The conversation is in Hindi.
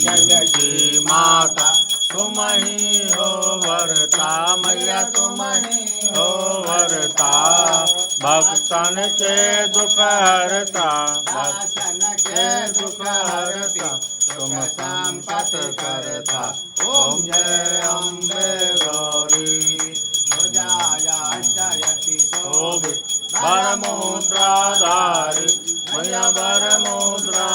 जग की माता तुम ही हो वरता मैया तुम ही हो वरता भक्तन के दुख हरता भक्तन के दुख हरता तुम संपत करता ओम जय अम्बे गौरी जयति शोभित वरमुद्राधारी मैया वरमुद्रा